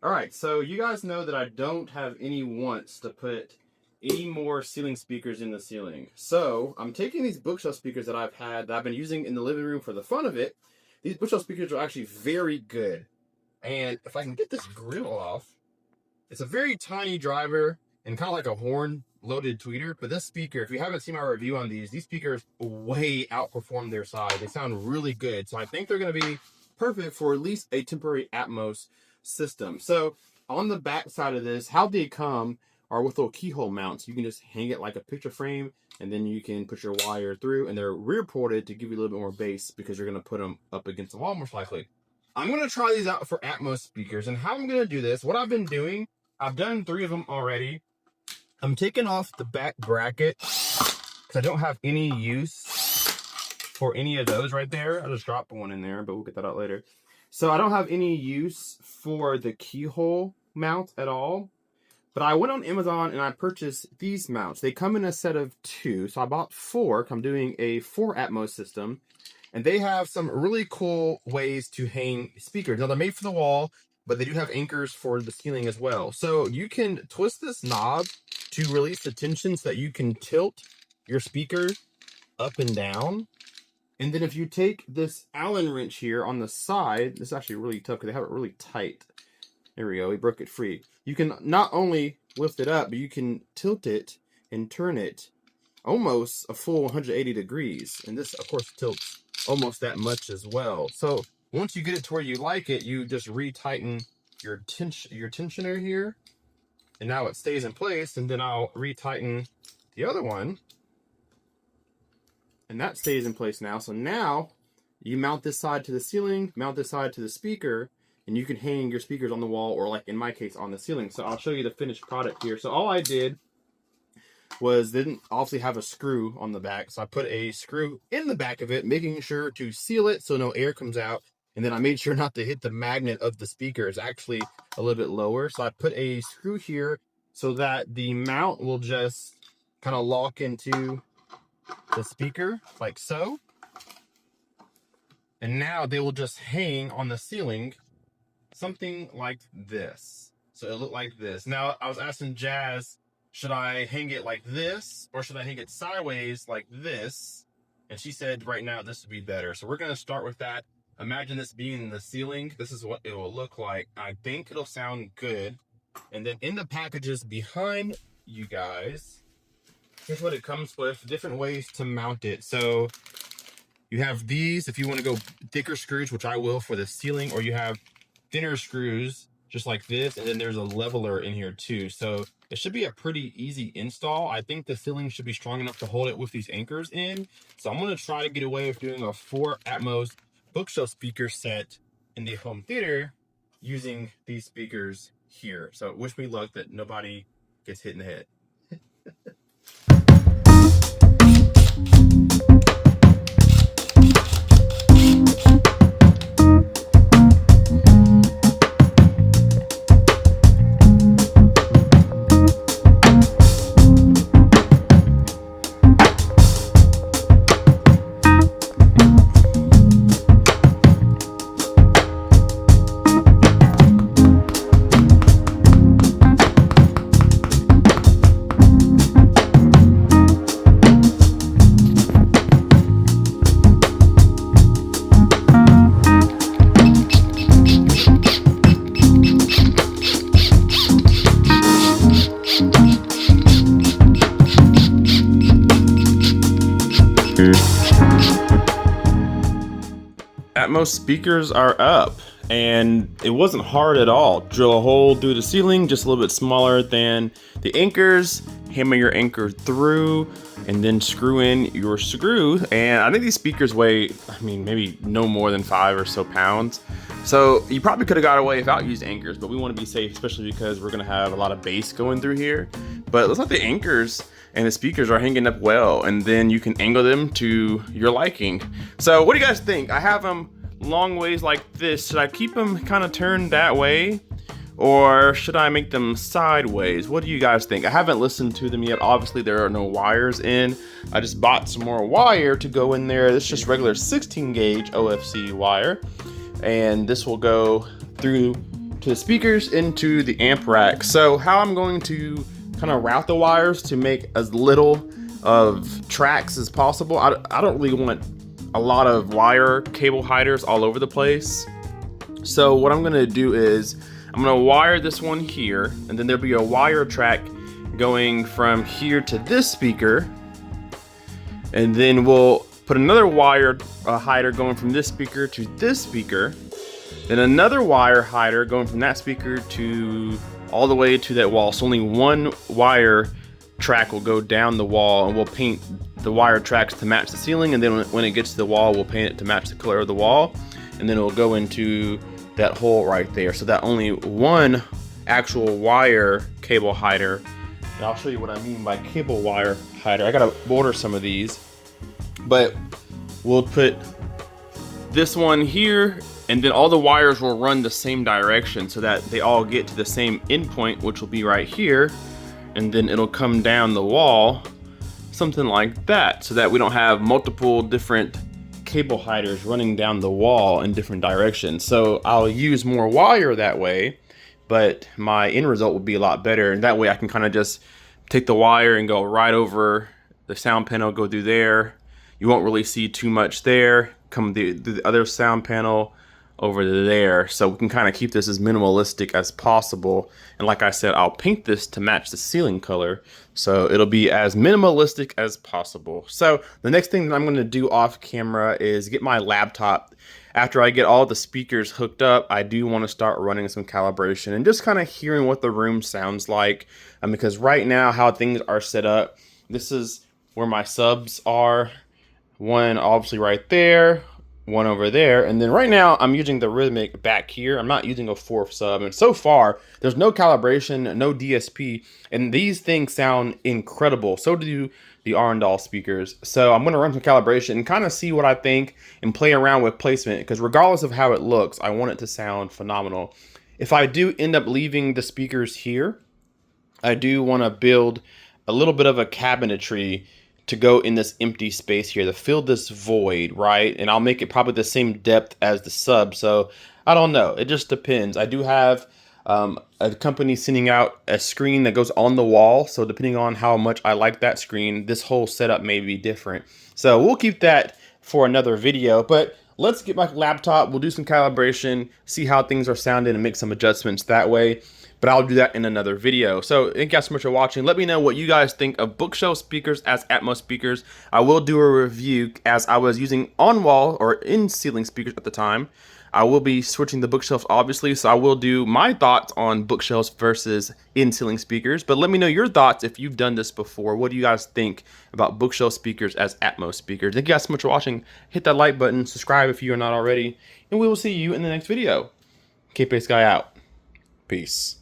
All right, so you guys know that I don't have any wants to put any more ceiling speakers in the ceiling. So I'm taking these bookshelf speakers that I've been using in the living room for the fun of it. These bookshelf speakers are actually very good. And if I can get this grill off, it's a very tiny driver and kind of like a horn loaded tweeter. But this speaker, if you haven't seen my review on these speakers way outperform their size. They sound really good. So I think they're going to be perfect for at least a temporary Atmos system. So on the back side of this, how they come are with little keyhole mounts. You can just hang it like a picture frame, and then you can put your wire through, and they're rear ported to give you a little bit more bass because you're going to put them up against the wall most likely. I'm going to try these out for Atmos speakers, and how I'm going to do this, what I've been doing, I've done 3 of them already. I'm taking off the back bracket because I don't have any use for any of those right there. I just dropped one in there, but we'll get that out later. So I don't have any use for the keyhole mount at all. But I went on Amazon and I purchased these mounts. They come in a set of 2. So I bought 4. I'm doing a 4 Atmos system. And they have some really cool ways to hang speakers. Now they're made for the wall, but they do have anchors for the ceiling as well. So you can twist this knob to release the tension so that you can tilt your speaker up and down. And then if you take this Allen wrench here on the side, this is actually really tough because they have it really tight. There we go, we broke it free. You can not only lift it up, but you can tilt it and turn it almost a full 180 degrees. And this, of course, tilts almost that much as well. So once you get it to where you like it, you just retighten your tensioner here. And now it stays in place. And then I'll retighten the other one. And that stays in place now. So now you mount this side to the ceiling, mount this side to the speaker, and you can hang your speakers on the wall, or like in my case on the ceiling. So I'll show you the finished product here. So all I did was didn't obviously have a screw on the back. So I put a screw in the back of it, making sure to seal it so no air comes out. And then I made sure not to hit the magnet of the speaker. It's actually a little bit lower. So I put a screw here so that the mount will just kind of lock into the speaker like so. And now they will just hang on the ceiling something like this. So it'll look like this. Now I was asking Jazz, should I hang it like this or should I hang it sideways like this? And she said right now this would be better. So we're going to start with that. Imagine this being the ceiling. This is what it will look like. I think it'll sound good. And then in the packages behind you guys, here's what it comes with, different ways to mount it. So you have these if you want to go thicker screws, which I will for the ceiling, or you have thinner screws just like this, and then there's a leveler in here too. So it should be a pretty easy install. I think the ceiling should be strong enough to hold it with these anchors in. So I'm going to try to get away with doing a 4 Atmos bookshelf speaker set in the home theater using these speakers here. So wish me luck that nobody gets hit in the head. Atmos speakers are up, and it wasn't hard at all. Drill a hole through the ceiling, just a little bit smaller than the anchors, hammer your anchor through, and then screw in your screw. And I think these speakers weigh, maybe no more than 5 or so pounds. So you probably could have got away without using anchors, but we want to be safe, especially because we're going to have a lot of bass going through here. But it looks like the anchors and the speakers are hanging up well, and then you can angle them to your liking. So what do you guys think? I have them long ways like this. Should I keep them kind of turned that way, or should I make them sideways? What do you guys think? I haven't listened to them yet. Obviously there are no wires in. I just bought some more wire to go in there. This is just regular 16 gauge OFC wire, and this will go through to the speakers into the amp rack. So how I'm going to kind of route the wires to make as little of tracks as possible. I don't really want a lot of wire cable hiders all over the place. So what I'm gonna do is I'm gonna wire this one here, and then there'll be a wire track going from here to this speaker, and then we'll put another wire hider going from this speaker to this speaker, then another wire hider going from that speaker to all the way to that wall. So only one wire track will go down the wall, and we'll paint the wire tracks to match the ceiling, and then when it gets to the wall, we'll paint it to match the color of the wall, and then it'll go into that hole right there. So that only one actual wire cable hider, and I'll show you what I mean by cable wire hider. I gotta order some of these, but we'll put this one here, and then all the wires will run the same direction so that they all get to the same endpoint, which will be right here, and then it'll come down the wall, something like that, so that we don't have multiple different cable hiders running down the wall in different directions. So I'll use more wire that way, but my end result will be a lot better, and that way I can kind of just take the wire and go right over the sound panel, go through there. You won't really see too much there. Come through the other sound panel over there, so we can kind of keep this as minimalistic as possible. And like I said, I'll paint this to match the ceiling color, so it'll be as minimalistic as possible. So the next thing that I'm going to do off camera is get my laptop. After I get all the speakers hooked up, I do want to start running some calibration and just kind of hearing what the room sounds like, because right now how things are set up, this is where my subs are. One obviously right there, one over there, and then right now I'm using the rhythmic back here. I'm not using a fourth sub, and so far there's no calibration, no DSP, and these things sound incredible. So do the Arundel speakers. So I'm going to run some calibration and kind of see what I think and play around with placement, because regardless of how it looks, I want it to sound phenomenal. If I do end up leaving the speakers here, I do want to build a little bit of a cabinetry to go in this empty space here to fill this void, right? And I'll make it probably the same depth as the sub. So I don't know, it just depends. I do have a company sending out a screen that goes on the wall, so depending on how much I like that screen, this whole setup may be different. So we'll keep that for another video, but let's get my laptop, we'll do some calibration, see how things are sounding, and make some adjustments that way. But I'll do that in another video. So thank you guys so much for watching. Let me know what you guys think of bookshelf speakers as Atmos speakers. I will do a review, as I was using on-wall or in-ceiling speakers at the time. I will be switching the bookshelves, obviously, so I will do my thoughts on bookshelves versus in-ceiling speakers. But let me know your thoughts if you've done this before. What do you guys think about bookshelf speakers as Atmos speakers? Thank you guys so much for watching. Hit that like button, subscribe if you are not already, and we will see you in the next video. K-Pace Guy out. Peace.